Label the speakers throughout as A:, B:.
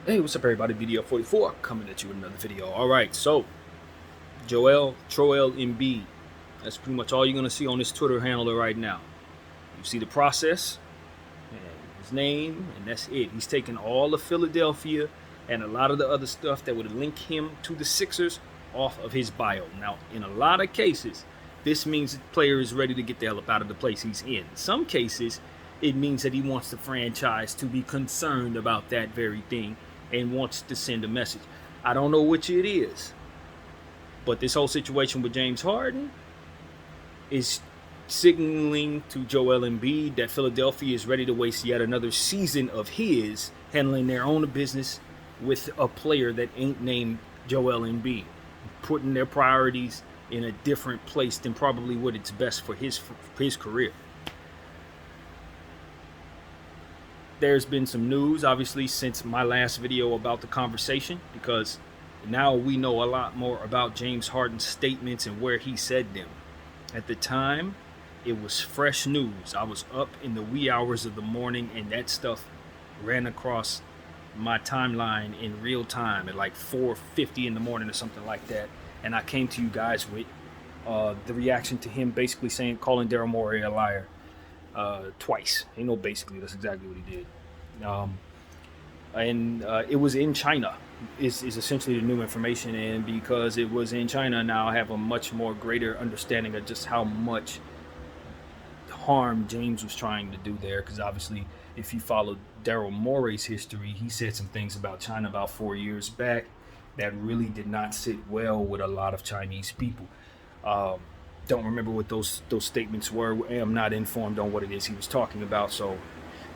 A: Hey, what's up, everybody? Video 44 coming at you with another video. All right, so Troel Embiid. That's pretty much all you're gonna see on this Twitter handle right now. You see the process and his name, and that's it. He's taken all of Philadelphia and a lot of the other stuff that would link him to the Sixers off of his bio. Now, in a lot of cases, this means the player is ready to get the hell up out of the place he's in. In some cases, it means that he wants the franchise to be concerned about that very thing and wants to send a message. I don't know which it is, but this whole situation with James Harden is signaling to Joel Embiid that Philadelphia is ready to waste yet another season of his handling their own business with a player that ain't named Joel Embiid, putting their priorities in a different place than probably what it's best for his career. There's been some news, obviously, since my last video about the conversation, because now we know a lot more about James Harden's statements and where he said them. At the time, it was fresh news. I was up in the wee hours of the morning, and that stuff ran across my timeline in real time at like 4:50 in the morning or something like that. And I came to you guys with the reaction to him basically calling Daryl Morey a liar twice. You know, basically, that's exactly what he did. And it was in China is essentially the new information, and because it was in China, now I have a much more greater understanding of just how much harm James was trying to do there. Because obviously, if you followed Daryl Morey's history, he said some things about China about 4 years back that really did not sit well with a lot of Chinese people. Don't remember what those statements were. I'm not informed on what it is he was talking about, so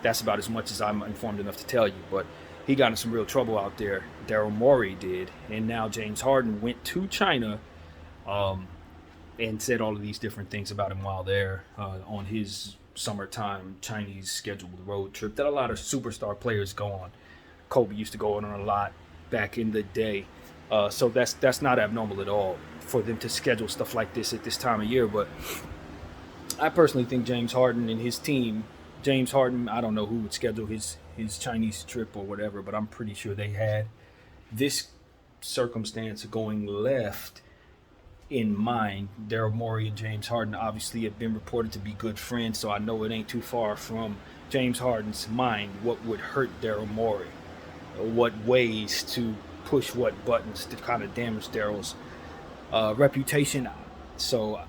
A: that's about as much as I'm informed enough to tell you. But he got in some real trouble out there. Daryl Morey did, and now James Harden went to China and said all of these different things about him while there on his summertime Chinese scheduled road trip that a lot of superstar players go on. Kobe used to go on a lot back in the day. So that's not abnormal at all for them to schedule stuff like this at this time of year. But I personally think James Harden and his team, James Harden, I don't know who would schedule his Chinese trip or whatever, but I'm pretty sure they had this circumstance going left in mind. Daryl Morey and James Harden obviously have been reported to be good friends, so I know it ain't too far from James Harden's mind what would hurt Daryl Morey, what ways to push what buttons to kind of damage Daryl's reputation. So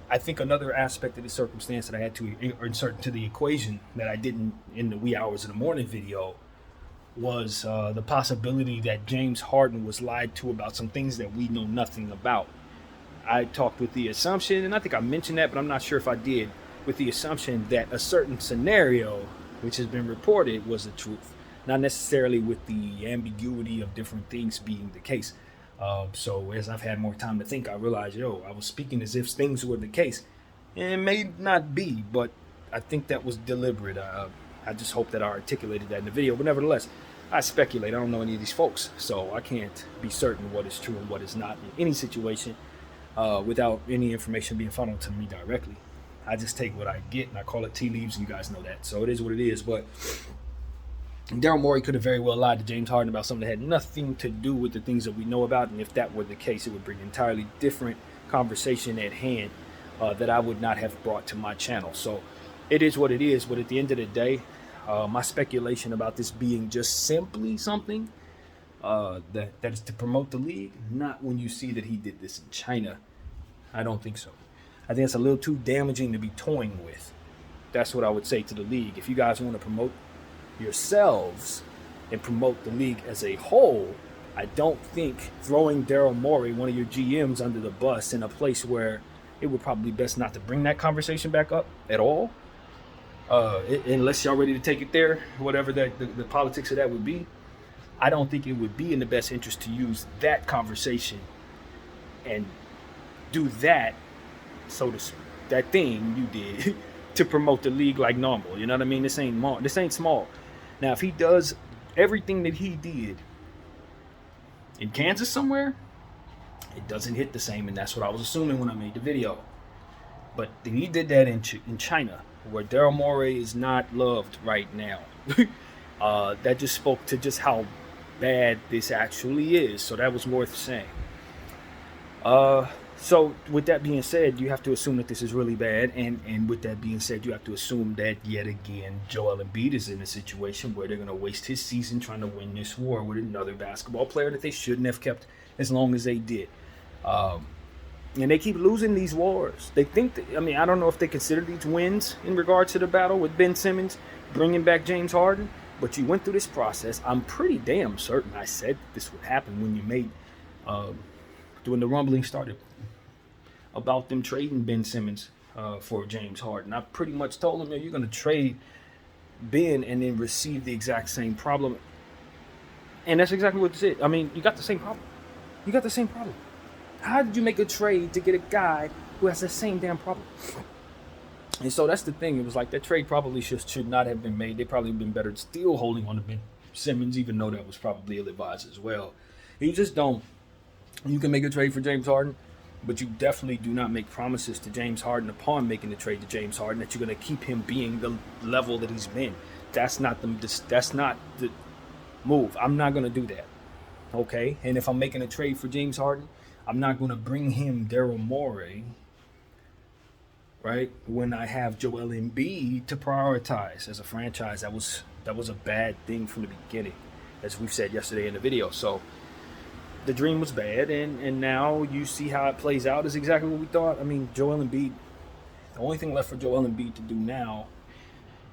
A: I think another aspect of the circumstance that I had to insert into the equation that I didn't in the wee hours of the morning video was the possibility that James Harden was lied to about some things that we know nothing about. I talked with the assumption, and I think I mentioned that, but I'm not sure if I did, with the assumption that a certain scenario, which has been reported, was the truth. Not necessarily with the ambiguity of different things being the case. So as I've had more time to think, I realized, I was speaking as if things were the case. And it may not be, but I think that was deliberate. I just hope that I articulated that in the video. But nevertheless, I speculate. I don't know any of these folks, so I can't be certain what is true and what is not in any situation without any information being funneled to me directly. I just take what I get and I call it tea leaves, and you guys know that. So it is what it is. But Daryl Morey could have very well lied to James Harden about something that had nothing to do with the things that we know about, and if that were the case, it would bring an entirely different conversation at hand that I would not have brought to my channel. So it is what it is, but at the end of the day, my speculation about this being just simply something that is to promote the league, not when you see that he did this in China. I don't think so. I think it's a little too damaging to be toying with. That's what I would say to the league. If you guys want to promote yourselves and promote the league as a whole, I don't think throwing Daryl Morey, one of your GMs, under the bus in a place where it would probably be best not to bring that conversation back up at all, unless y'all ready to take it there, whatever the politics of that would be. I don't think it would be in the best interest to use that conversation and do that, that thing you did to promote the league like normal. You know what I mean? This ain't small. Now, if he does everything that he did in Kansas somewhere, it doesn't hit the same, and that's what I was assuming when I made the video. But he did that in China, where Daryl Morey is not loved right now. That just spoke to just how bad this actually is. So that was worth saying. So with that being said, you have to assume that this is really bad, and with that being said, you have to assume that yet again Joel Embiid is in a situation where they're going to waste his season trying to win this war with another basketball player that they shouldn't have kept as long as they did. And they keep losing these wars. They think that, I mean, I don't know if they consider these wins in regards to the battle with Ben Simmons, bringing back James Harden, but you went through this process. I'm pretty damn certain I said that this would happen when you made, when the rumbling started about them trading Ben Simmons for James Harden. I pretty much told them, you're going to trade Ben and then receive the exact same problem. And that's exactly what this is. I mean, you got the same problem. You got the same problem. How did you make a trade to get a guy who has the same damn problem? And so that's the thing. It was like that trade probably should not have been made. They probably have been better still holding on to Ben Simmons, even though that was probably ill-advised as well. You just don't. You can make a trade for James Harden, but you definitely do not make promises to James Harden upon making the trade to James Harden that you're going to keep him being the level that he's been. That's not the move. I'm not going to do that. Okay? And if I'm making a trade for James Harden, I'm not going to bring him Daryl Morey, right, when I have Joel Embiid to prioritize as a franchise. That was a bad thing from the beginning, as we've said yesterday in the video. So the dream was bad, and now you see how it plays out is exactly what we thought. I mean, Joel Embiid, the only thing left for Joel Embiid to do now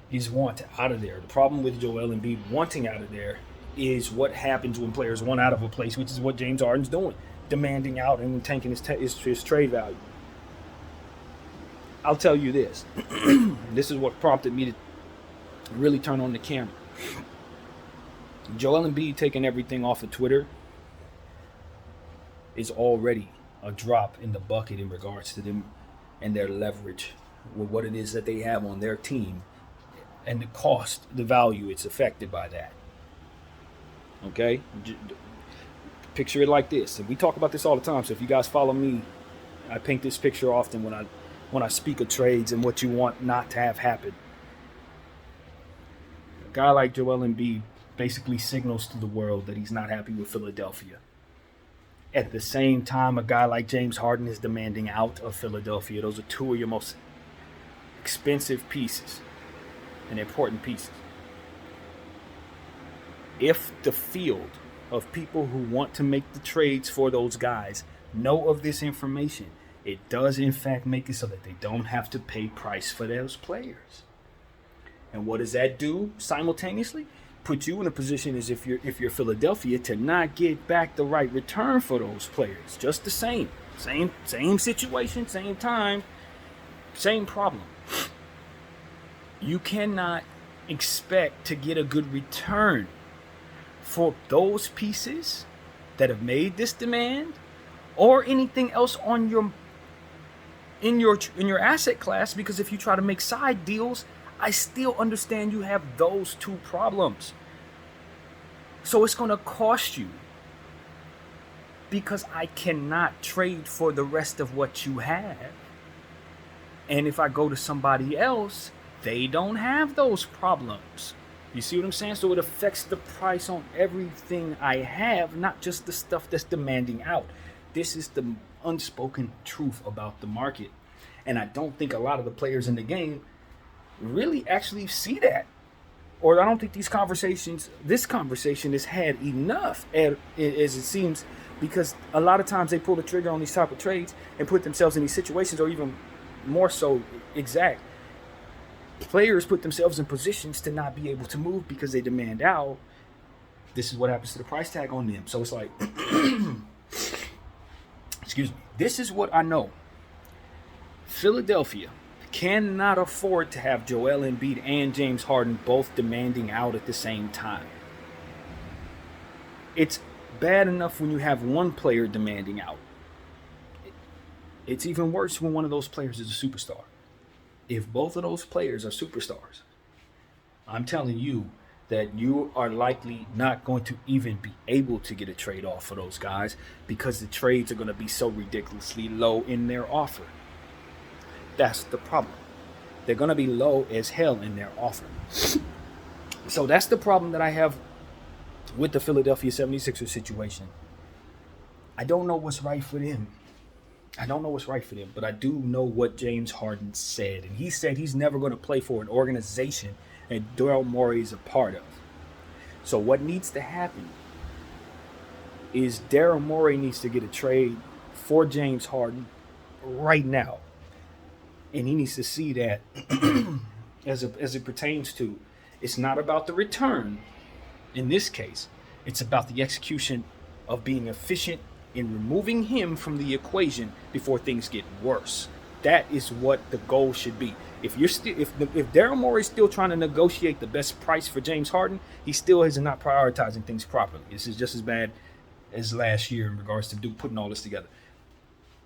A: is want out of there. The problem with Joel Embiid wanting out of there is what happens when players want out of a place, which is what James Harden's doing, demanding out and tanking his trade value. I'll tell you this. This is what prompted me to really turn on the camera. Joel Embiid taking everything off of Twitter is already a drop in the bucket in regards to them and their leverage with what it is that they have on their team and the cost, the value it's affected by that. Okay? Picture it like this. And we talk about this all the time. So if you guys follow me, I paint this picture often when I speak of trades and what you want not to have happen. A guy like Joel Embiid basically signals to the world that he's not happy with Philadelphia. At the same time, a guy like James Harden is demanding out of Philadelphia. Those are two of your most expensive pieces and important pieces. If the field of people who want to make the trades for those guys know of this information, it does in fact make it so that they don't have to pay price for those players. And what does that do simultaneously? Put you in a position as if you're Philadelphia to not get back the right return for those players. Just the same situation, same time, same problem. You cannot expect to get a good return for those pieces that have made this demand or anything else on in your asset class, because if you try to make side deals, I still understand you have those two problems. So it's going to cost you, because I cannot trade for the rest of what you have. And if I go to somebody else, they don't have those problems. You see what I'm saying? So it affects the price on everything I have, not just the stuff that's demanding out. This is the unspoken truth about the market. And I don't think a lot of the players in the game really actually see that. Or I don't think this conversation is had enough, as it seems, because a lot of times they pull the trigger on these type of trades and put themselves in these situations, or even more so exact. Players put themselves in positions to not be able to move because they demand out. This is what happens to the price tag on them. So it's like, excuse me. This is what I know. Philadelphia cannot afford to have Joel Embiid and James Harden both demanding out at the same time. It's bad enough when you have one player demanding out. It's even worse when one of those players is a superstar. If both of those players are superstars, I'm telling you that you are likely not going to even be able to get a trade off for those guys, because the trades are going to be so ridiculously low in their offer. That's the problem. They're going to be low as hell in their offer. So that's the problem that I have with the Philadelphia 76ers situation, I don't know what's right for them. But I do know what James Harden said. And he said he's never going to play for an organization that Daryl Morey is a part of. So what needs to happen is Daryl Morey needs to get a trade for James Harden right now. And he needs to see that as it pertains to, it's not about the return. In this case, it's about the execution of being efficient in removing him from the equation before things get worse. That is what the goal should be. If Daryl Morey's still trying to negotiate the best price for James Harden, he still is not prioritizing things properly. This is just as bad as last year in regards to putting all this together.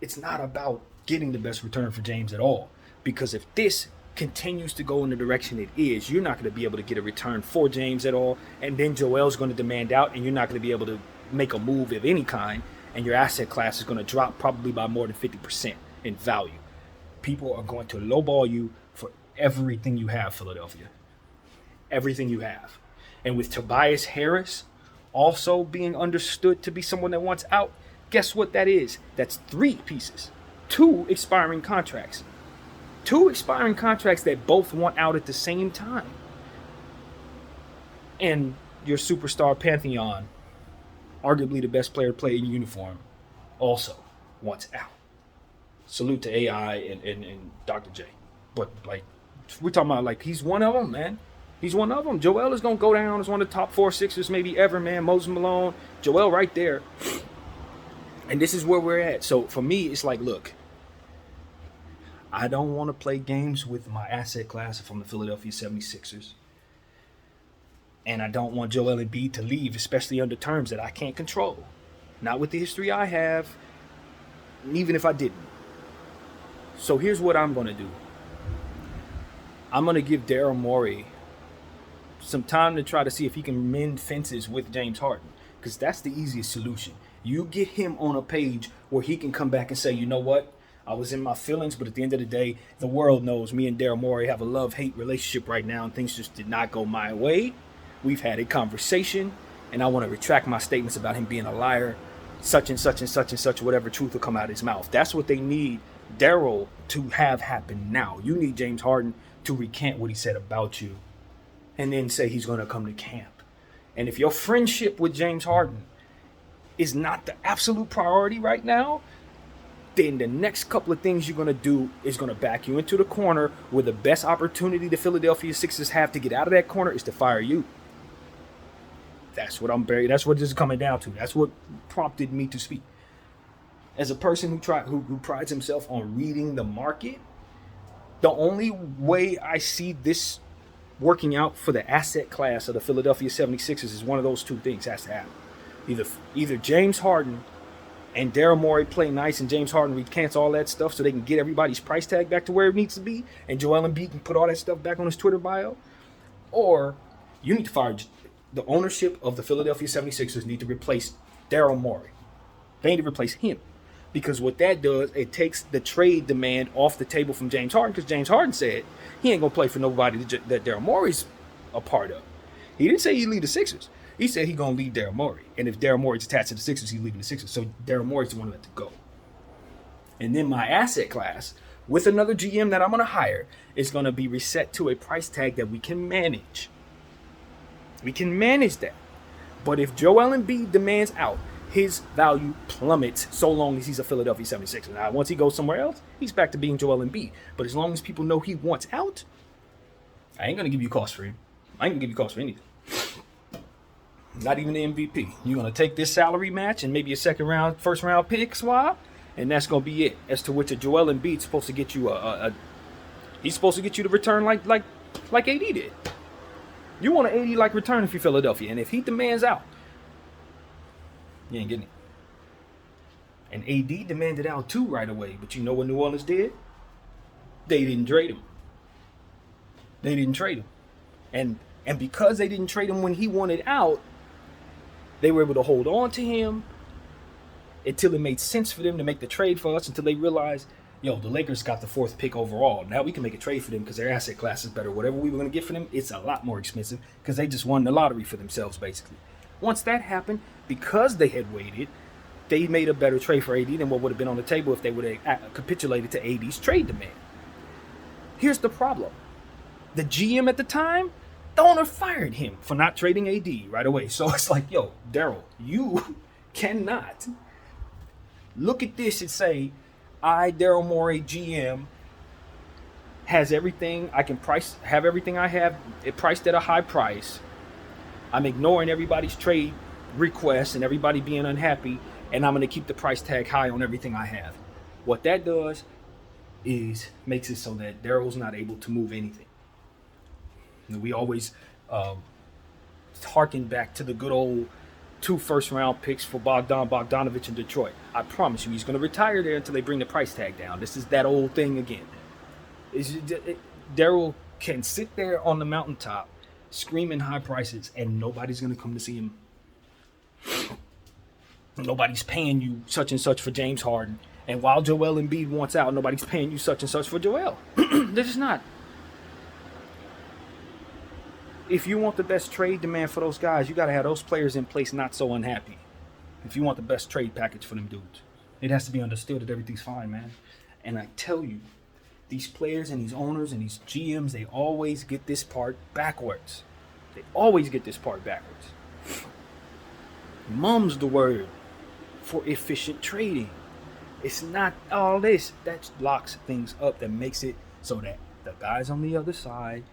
A: It's not about getting the best return for James at all, because if this continues to go in the direction it is, you're not going to be able to get a return for James at all, and then Joel's going to demand out, and you're not going to be able to make a move of any kind, and your asset class is going to drop probably by more than 50% in value. People are going to lowball you for everything you have, Philadelphia. Everything you have. And with Tobias Harris also being understood to be someone that wants out, guess what that is? That's 3 pieces. 2 expiring contracts. 2 expiring contracts that both want out at the same time. And your superstar pantheon, arguably the best player to play in uniform, also wants out. Salute to AI and Dr. J. But, like, we're talking about, like, he's one of them, man. He's one of them. Joel is going to go down as one of the top 4 Sixers maybe ever, man. Moses Malone, Joel right there. And this is where we're at. So, for me, it's like, look, I don't want to play games with my asset class from the Philadelphia 76ers. And I don't want Joel Embiid to leave, especially under terms that I can't control. Not with the history I have, even if I didn't. So here's what I'm going to do. I'm going to give Daryl Morey some time to try to see if he can mend fences with James Harden, because that's the easiest solution. You get him on a page where he can come back and say, you know what? I was in my feelings, but at the end of the day, the world knows me and Daryl Morey have a love-hate relationship right now, and things just did not go my way. We've had a conversation, and I want to retract my statements about him being a liar, such and such and such and such, whatever truth will come out of his mouth. That's what they need Daryl to have happen now. You need James Harden to recant what he said about you and then say he's going to come to camp. And if your friendship with James Harden is not the absolute priority right now, then the next couple of things you're going to do is going to back you into the corner where the best opportunity the Philadelphia Sixers have to get out of that corner is to fire you. That's what that's what this is coming down to. That's what prompted me to speak. As a person who prides himself on reading the market, the only way I see this working out for the asset class of the Philadelphia 76ers is one of those 2 things has to happen. Either James Harden and Daryl Morey play nice and James Harden recants all that stuff so they can get everybody's price tag back to where it needs to be, and Joel Embiid can put all that stuff back on his Twitter bio, or you need to fire the ownership of the Philadelphia 76ers need to replace Daryl Morey. They need to replace him. Because what that does, it takes the trade demand off the table from James Harden, because James Harden said he ain't going to play for nobody that Daryl Morey's a part of. He didn't say he'd leave the Sixers. He said he's going to leave Daryl Morey. And if Daryl Morey's attached to the Sixers, he's leaving the Sixers. So Daryl Morey's the one who had to go. And then my asset class, with another GM that I'm going to hire, is going to be reset to a price tag that we can manage. We can manage that. But if Joel Embiid demands out, his value plummets so long as he's a Philadelphia 76er. Now, once he goes somewhere else, he's back to being Joel Embiid. But as long as people know he wants out, I ain't going to give you cost for him. I ain't going to give you cost for anything. Not even the MVP. You're going to take this salary match and maybe a first round pick swap, and that's going to be it. As to which a Joel Embiid's supposed to get you he's supposed to get you to return like AD did. You want an AD-like return if you're Philadelphia, and if he demands out, you ain't getting it. And AD demanded out too right away, but you know what New Orleans did? They didn't trade him. And because they didn't trade him when he wanted out, they were able to hold on to him until it made sense for them to make the trade for us, until they realized, the Lakers got the 4th pick overall. Now we can make a trade for them because their asset class is better. Whatever we were going to get for them, it's a lot more expensive because they just won the lottery for themselves, basically. Once that happened, because they had waited, they made a better trade for AD than what would have been on the table if they would have capitulated to AD's trade demand. Here's the problem. The GM at the time, the owner fired him for not trading AD right away. So it's like, yo, Daryl, you cannot look at this and say, Daryl Morey, GM, has everything. I can have everything I have. It priced at a high price. I'm ignoring everybody's trade requests and everybody being unhappy, and I'm going to keep the price tag high on everything I have. What that does is makes it so that Daryl's not able to move anything. We always harken back to the good old 2 first-round picks for Bogdanovich in Detroit. I promise you, he's going to retire there until they bring the price tag down. This is that old thing again. Daryl can sit there on the mountaintop screaming high prices, and nobody's going to come to see him. Nobody's paying you such and such for James Harden. And while Joel Embiid wants out, nobody's paying you such and such for Joel. This is not. If you want the best trade demand for those guys, you got to have those players in place not so unhappy. If you want the best trade package for them dudes, it has to be understood that everything's fine, man. And I tell you, these players and these owners and these GMs, they always get this part backwards. They always get this part backwards. Mum's the word for efficient trading. It's not all this. That locks things up, that makes it so that the guys on the other side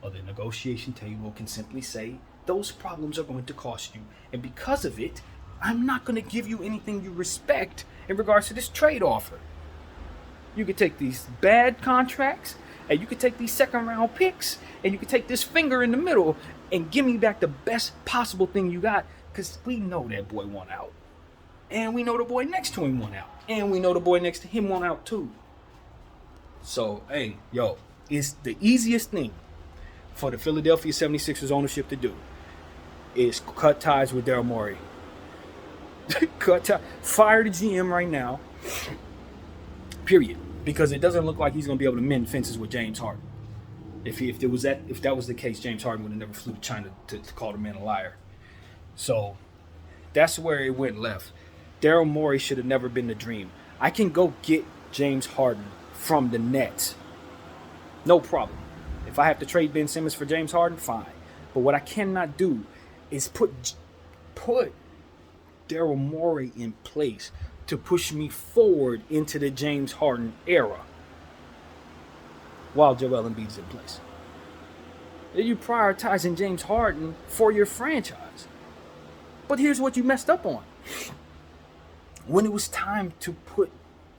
A: of the negotiation table can simply say, those problems are going to cost you. And because of it, I'm not going to give you anything you respect in regards to this trade offer. You could take these bad contracts, and you could take these second-round picks, and you could take this finger in the middle and give me back the best possible thing you got, because we know that boy won out. And we know the boy next to him won out. And we know the boy next to him won out too. So, hey, yo, it's the easiest thing for the Philadelphia 76ers ownership to do is cut ties with Daryl Morey. Fire the GM right now. Period. Because it doesn't look like he's going to be able to mend fences with James Harden. If that was the case, James Harden would have never flew to China to call the man a liar. So that's where it went left. Daryl Morey should have never been the dream. I can go get James Harden from the Nets. No problem. If I have to trade Ben Simmons for James Harden, fine. But what I cannot do is put Daryl Morey in place to push me forward into the James Harden era while Joel Embiid's in place. You're prioritizing James Harden for your franchise. But here's what you messed up on. When it was time to put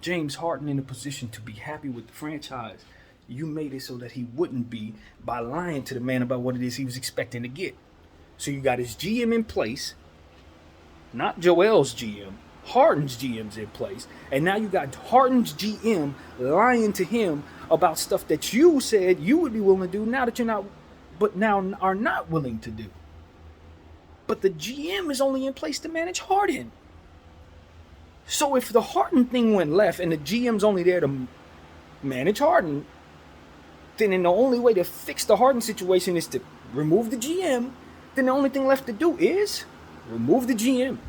A: James Harden in a position to be happy with the franchise, you made it so that he wouldn't be by lying to the man about what it is he was expecting to get. So you got his GM in place, not Joel's GM, Harden's GM's in place, and now you got Harden's GM lying to him about stuff that you said you would be willing to do now are not willing to do. But the GM is only in place to manage Harden. So if the Harden thing went left and the GM's only there to manage Harden, then the only way to fix the Harden situation is to remove the GM. Then the only thing left to do is remove the GM.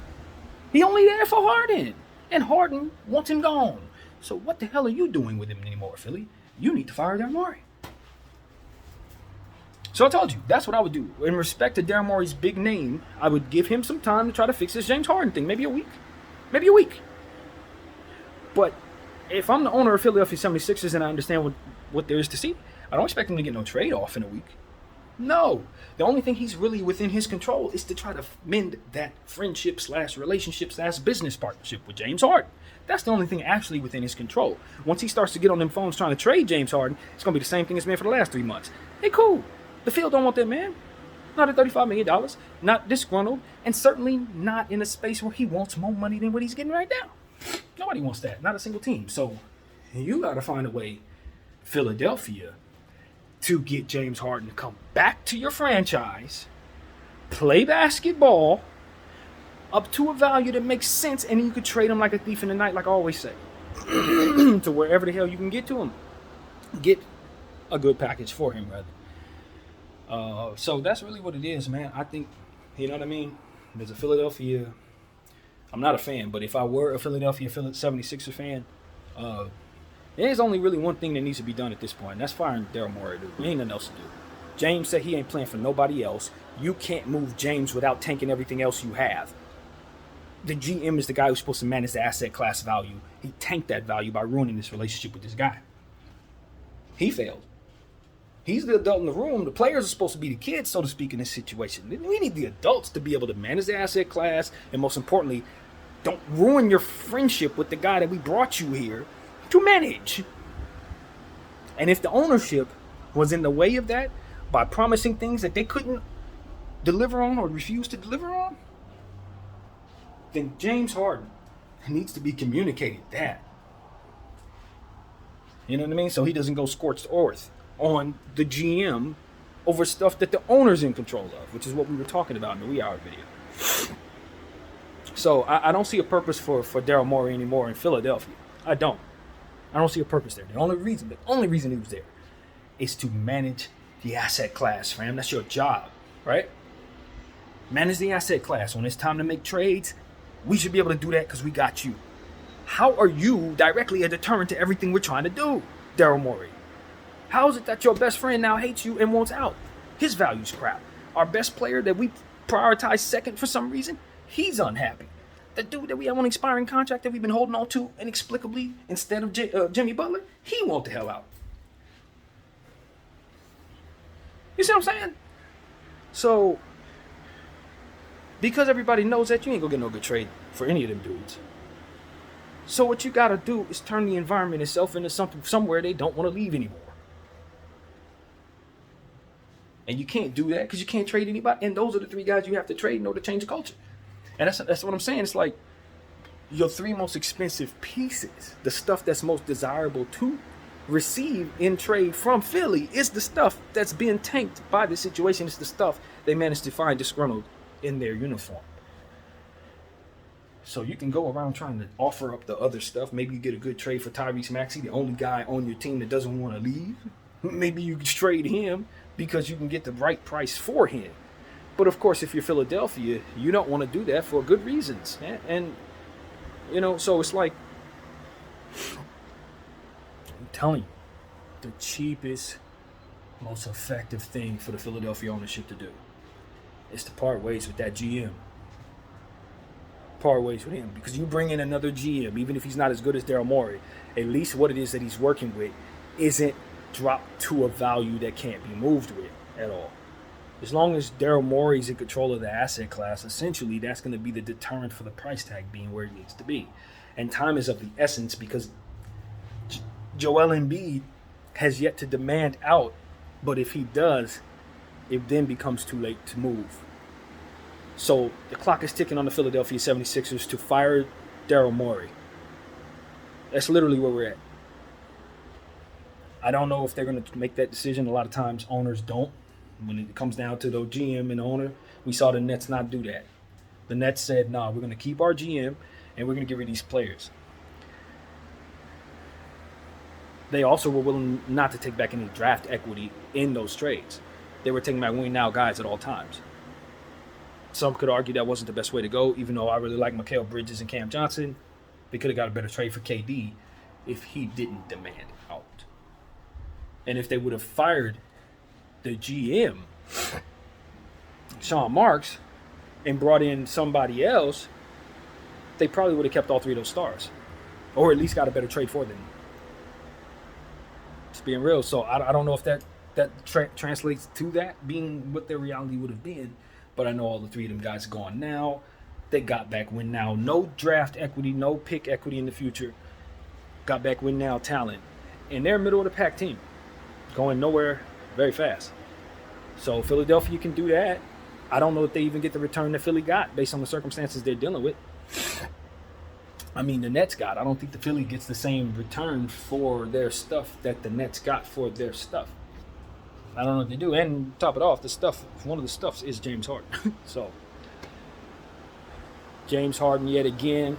A: He only there for Harden, and Harden wants him gone. So what the hell are you doing with him anymore, Philly? You need to fire Daryl Morey. So I told you, that's what I would do. In respect to Daryl Morey's big name, I would give him some time to try to fix this James Harden thing. Maybe a week. But if I'm the owner of Philadelphia 76ers and I understand what there is to see, I don't expect him to get no trade off in a week. No. The only thing he's really within his control is to try to mend that friendship/relationship/business partnership with James Harden. That's the only thing actually within his control. Once he starts to get on them phones trying to trade James Harden, it's going to be the same thing it's been for the last 3 months. Hey, cool. The field don't want that man. Not at $35 million. Not disgruntled. And certainly not in a space where he wants more money than what he's getting right now. Nobody wants that. Not a single team. So you got to find a way, Philadelphia, to get James Harden to come back to your franchise, play basketball up to a value that makes sense, and you could trade him like a thief in the night, like I always say, to wherever the hell you can get to him. Get a good package for him, rather. So that's really what it is, man. I think, you know what I mean? there's a Philadelphia. I'm not a fan, but if I were a Philadelphia 76er fan, there's only really one thing that needs to be done at this point, and that's firing Daryl Morey. There ain't nothing else to do. James said he ain't playing for nobody else. You can't move James without tanking everything else you have. The GM is the guy who's supposed to manage the asset class value. He tanked that value by ruining this relationship with this guy. He failed. He's the adult in the room. The players are supposed to be the kids, so to speak, in this situation. We need the adults to be able to manage the asset class, and most importantly, don't ruin your friendship with the guy that we brought you here to manage. And if the ownership was in the way of that by promising things that they couldn't deliver on or refuse to deliver on, then James Harden needs to be communicated that. You know what I mean? So he doesn't go scorched earth on the GM over stuff that the owner's in control of, which is what we were talking about in the Wee Hour video. So I don't see a purpose for Daryl Morey anymore in Philadelphia. I don't see a purpose there. The only reason he was there is to manage the asset class, fam. That's your job, right? Manage the asset class. When it's time to make trades, we should be able to do that because we got you. How are you directly a deterrent to everything we're trying to do, Daryl Morey? How is it that your best friend now hates you and wants out? His value's crap. Our best player that we prioritize second for some reason, he's unhappy. The dude that we have on expiring contract that we've been holding on to inexplicably instead of Jimmy Butler, he want the hell out. You see what I'm saying? So, because everybody knows that, you ain't gonna get no good trade for any of them dudes. So what you gotta do is turn the environment itself into somewhere they don't want to leave anymore. And you can't do that because you can't trade anybody. And those are the three guys you have to trade in order to change the culture. And that's what I'm saying. It's like your three most expensive pieces, the stuff that's most desirable to receive in trade from Philly, is the stuff that's being tanked by the situation. It's the stuff they managed to find disgruntled in their uniform. So you can go around trying to offer up the other stuff. Maybe you get a good trade for Tyrese Maxey, the only guy on your team that doesn't want to leave. Maybe you can trade him because you can get the right price for him. But of course, if you're Philadelphia, you don't want to do that for good reasons. And you know, so it's like, I'm telling you, the cheapest, most effective thing for the Philadelphia ownership to do is to part ways with that GM. Part ways with him, because you bring in another GM, even if he's not as good as Daryl Morey, at least what it is that he's working with isn't dropped to a value that can't be moved with at all. As long as Daryl Morey's in control of the asset class, essentially that's going to be the deterrent for the price tag being where it needs to be. And time is of the essence because Joel Embiid has yet to demand out, but if he does, it then becomes too late to move. So the clock is ticking on the Philadelphia 76ers to fire Daryl Morey. That's literally where we're at. I don't know if they're going to make that decision. A lot of times owners don't. When it comes down to the GM and owner, we saw the Nets not do that. The Nets said, nah, we're going to keep our GM and we're going to get rid of these players. They also were willing not to take back any draft equity in those trades. They were taking back win now guys at all times. Some could argue that wasn't the best way to go, even though I really like Mikal Bridges and Cam Johnson. They could have got a better trade for KD if he didn't demand out. And if they would have fired the GM, Sean Marks, and brought in somebody else, they probably would have kept all three of those stars. Or at least got a better trade for them. Just being real. So I don't know if that translates to that being what their reality would have been. But I know all the three of them guys are gone now. They got back win now. No draft equity, no pick equity in the future. Got back win now talent. And they're a middle of the pack team. Going nowhere very fast. So Philadelphia can do that. I don't know if they even get the return that Philly got based on the circumstances they're dealing with. I mean, the Nets got. I don't think the Philly gets the same return for their stuff that the Nets got for their stuff. I don't know what they do. And top it off, one of the stuffs is James Harden. So James Harden yet again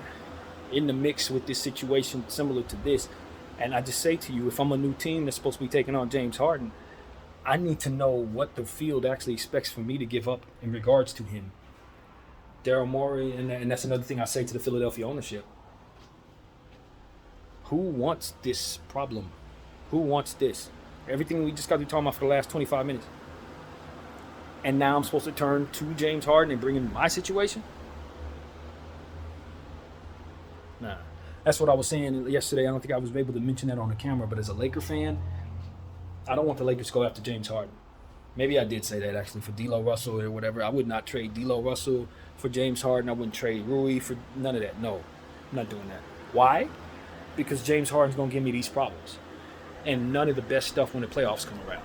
A: in the mix with this situation similar to this. And I just say to you, if I'm a new team that's supposed to be taking on James Harden, I need to know what the field actually expects for me to give up in regards to him. Daryl Morey, and that's another thing I say to the Philadelphia ownership. Who wants this problem? Who wants this? Everything we just got to talking about for the last 25 minutes. And now I'm supposed to turn to James Harden and bring in my situation? Nah. That's what I was saying yesterday. I don't think I was able to mention that on the camera, but as a Laker fan, I don't want the Lakers to go after James Harden. Maybe I did say that actually for D'Lo Russell or whatever. I would not trade D'Lo Russell for James Harden. I wouldn't trade Rui for none of that. No, I'm not doing that. Why? Because James Harden's going to give me these problems. And none of the best stuff when the playoffs come around.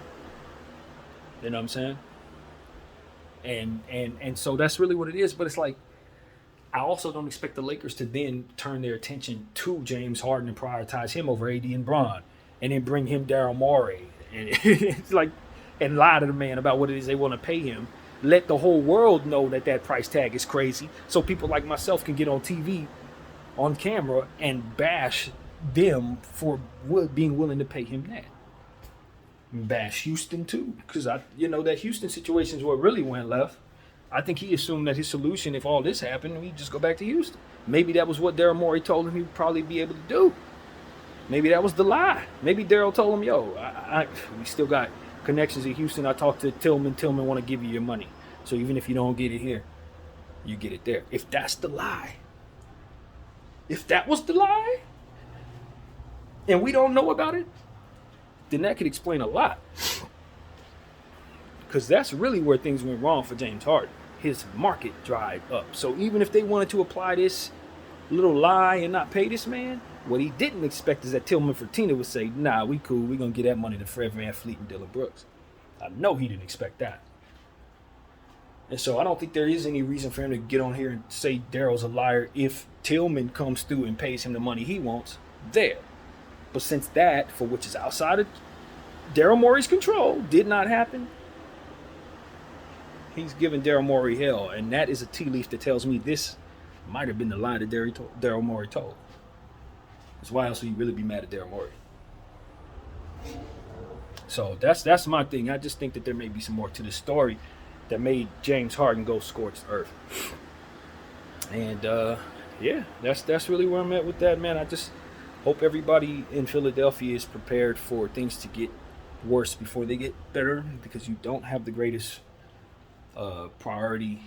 A: You know what I'm saying? And so that's really what it is. But it's like, I also don't expect the Lakers to then turn their attention to James Harden and prioritize him over AD and Bron. And then bring him Daryl Morey. And it's like, and lie to the man about what it is they want to pay him. Let the whole world know that price tag is crazy. So people like myself can get on TV, on camera, and bash them for being willing to pay him that. And bash Houston too, because that Houston situation is what really went left. I think he assumed that his solution, if all this happened, he'd just go back to Houston. Maybe that was what Daryl Morey told him he'd probably be able to do. Maybe that was the lie. Maybe Daryl told him, yo, we still got connections in Houston. I talked to Tillman. Tillman want to give you your money. So even if you don't get it here, you get it there. If that's the lie. If that was the lie, and we don't know about it, then that could explain a lot. Because that's really where things went wrong for James Harden. His market dried up. So even if they wanted to apply this little lie and not pay this man, what he didn't expect is that Tillman Fertitta would say, nah, we cool. We're going to get that money to Fred VanVleet and Dillon Brooks. I know he didn't expect that. And so I don't think there is any reason for him to get on here and say Daryl's a liar if Tillman comes through and pays him the money he wants there. But since that, for which is outside of Daryl Morey's control, did not happen, he's giving Daryl Morey hell. And that is a tea leaf that tells me this might have been the lie that Daryl Morey told. Because why else would you really be mad at Daryl Morey? So that's my thing. I just think that there may be some more to the story that made James Harden go scorched earth. And that's really where I'm at with that, man. I just hope everybody in Philadelphia is prepared for things to get worse before they get better, because you don't have the greatest priority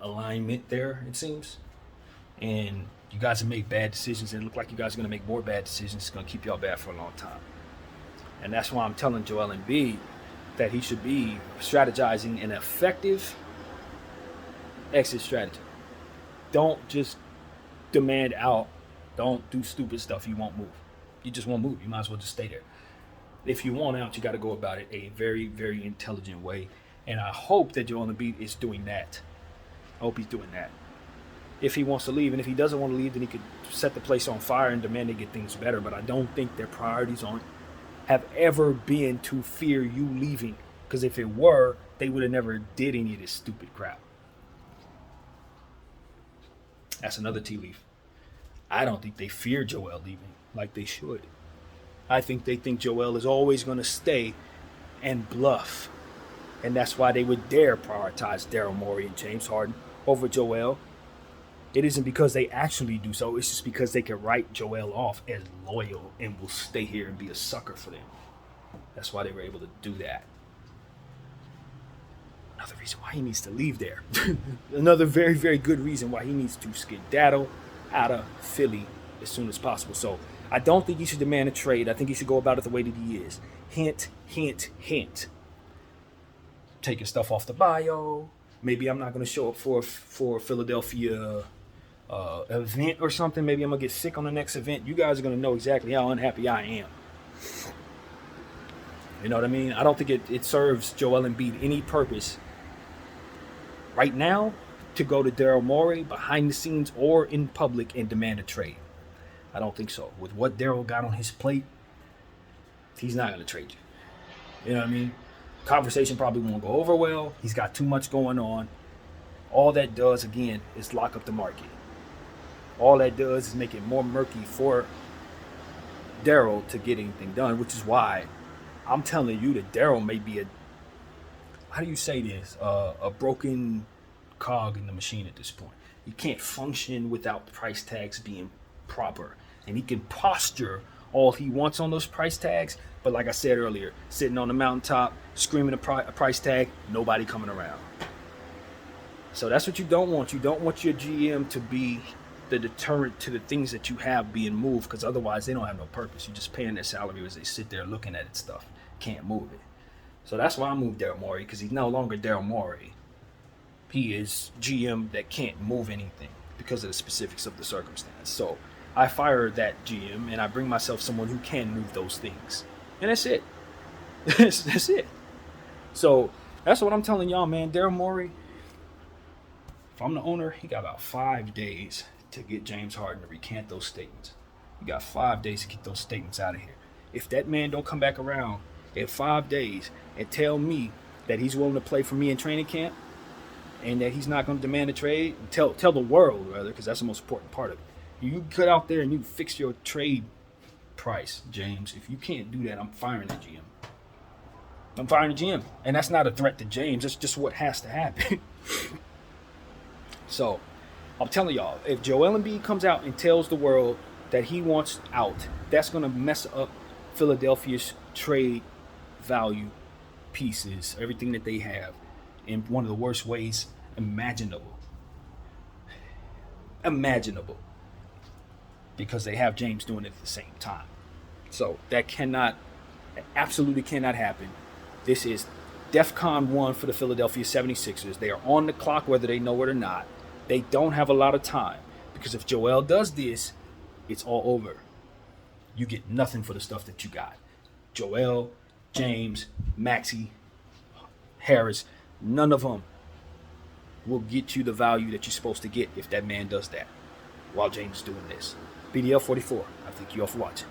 A: alignment there, it seems. And you guys have made bad decisions, and it look like you guys are going to make more bad decisions. It's going to keep y'all bad for a long time. And that's why I'm telling Joel Embiid that he should be strategizing an effective exit strategy. Don't just demand out. Don't do stupid stuff. You won't move. You just won't move. You might as well just stay there. If you want out, you got to go about it a very, very intelligent way. And I hope that Joel Embiid is doing that. I hope he's doing that. If he wants to leave, and if he doesn't want to leave, then he could set the place on fire and demand to get things better. But I don't think their priorities have ever been to fear you leaving. Because if it were, they would have never did any of this stupid crap. That's another tea leaf. I don't think they fear Joel leaving like they should. I think they think Joel is always going to stay and bluff. And that's why they would dare prioritize Daryl Morey and James Harden over Joel. It isn't because they actually do so. It's just because they can write Joel off as loyal and will stay here and be a sucker for them. That's why they were able to do that. Another reason why he needs to leave there. Another very, very good reason why he needs to skedaddle out of Philly as soon as possible. So I don't think he should demand a trade. I think he should go about it the way that he is. Hint, hint, hint. Taking stuff off the bio. Maybe I'm not going to show up for Philadelphia event or something. Maybe I'm going to get sick on the next event. You guys are going to know exactly how unhappy I am. You know what I mean? I don't think it serves Joel Embiid any purpose right now to go to Daryl Morey behind the scenes or in public and demand a trade. I don't think so. With what Daryl got on his plate, he's not going to trade you. You know what I mean? Conversation probably won't go over well. He's got too much going on. All that does, again, is lock up the market. All that does is make it more murky for Daryl to get anything done, which is why I'm telling you that Daryl may be how do you say this? A broken cog in the machine at this point. You can't function without the price tags being proper. And he can posture all he wants on those price tags, but like I said earlier, sitting on the mountaintop, screaming a price tag, nobody coming around. So that's what you don't want. You don't want your GM to be the deterrent to the things that you have being moved, because otherwise they don't have no purpose. You're just paying their salary as they sit there looking at it stuff. Can't move it. So that's why I moved Daryl Morey, because he's no longer Daryl Morey. He is GM that can't move anything because of the specifics of the circumstance. So I fire that GM and I bring myself someone who can move those things. And that's it. That's it. So that's what I'm telling y'all, man. Daryl Morey, if I'm the owner, he got about 5 days to get James Harden to recant those statements. You got 5 days to get those statements out of here. If that man don't come back around in 5 days and tell me that he's willing to play for me in training camp and that he's not going to demand a trade, tell the world, rather, because that's the most important part of it. You cut out there and you fix your trade price, James. If you can't do that, I'm firing the GM. I'm firing the GM. And that's not a threat to James. That's just what has to happen. So I'm telling y'all, if Joel Embiid comes out and tells the world that he wants out, that's going to mess up Philadelphia's trade value pieces, everything that they have, in one of the worst ways imaginable. Because they have James doing it at the same time. So that absolutely cannot happen. This is DEFCON 1 for the Philadelphia 76ers. They are on the clock whether they know it or not. They don't have a lot of time, because if Joel does this, it's all over. You get nothing for the stuff that you got. Joel, James, Maxey, Harris, none of them will get you the value that you're supposed to get if that man does that while James is doing this. BDL 44, I thank you all for watching.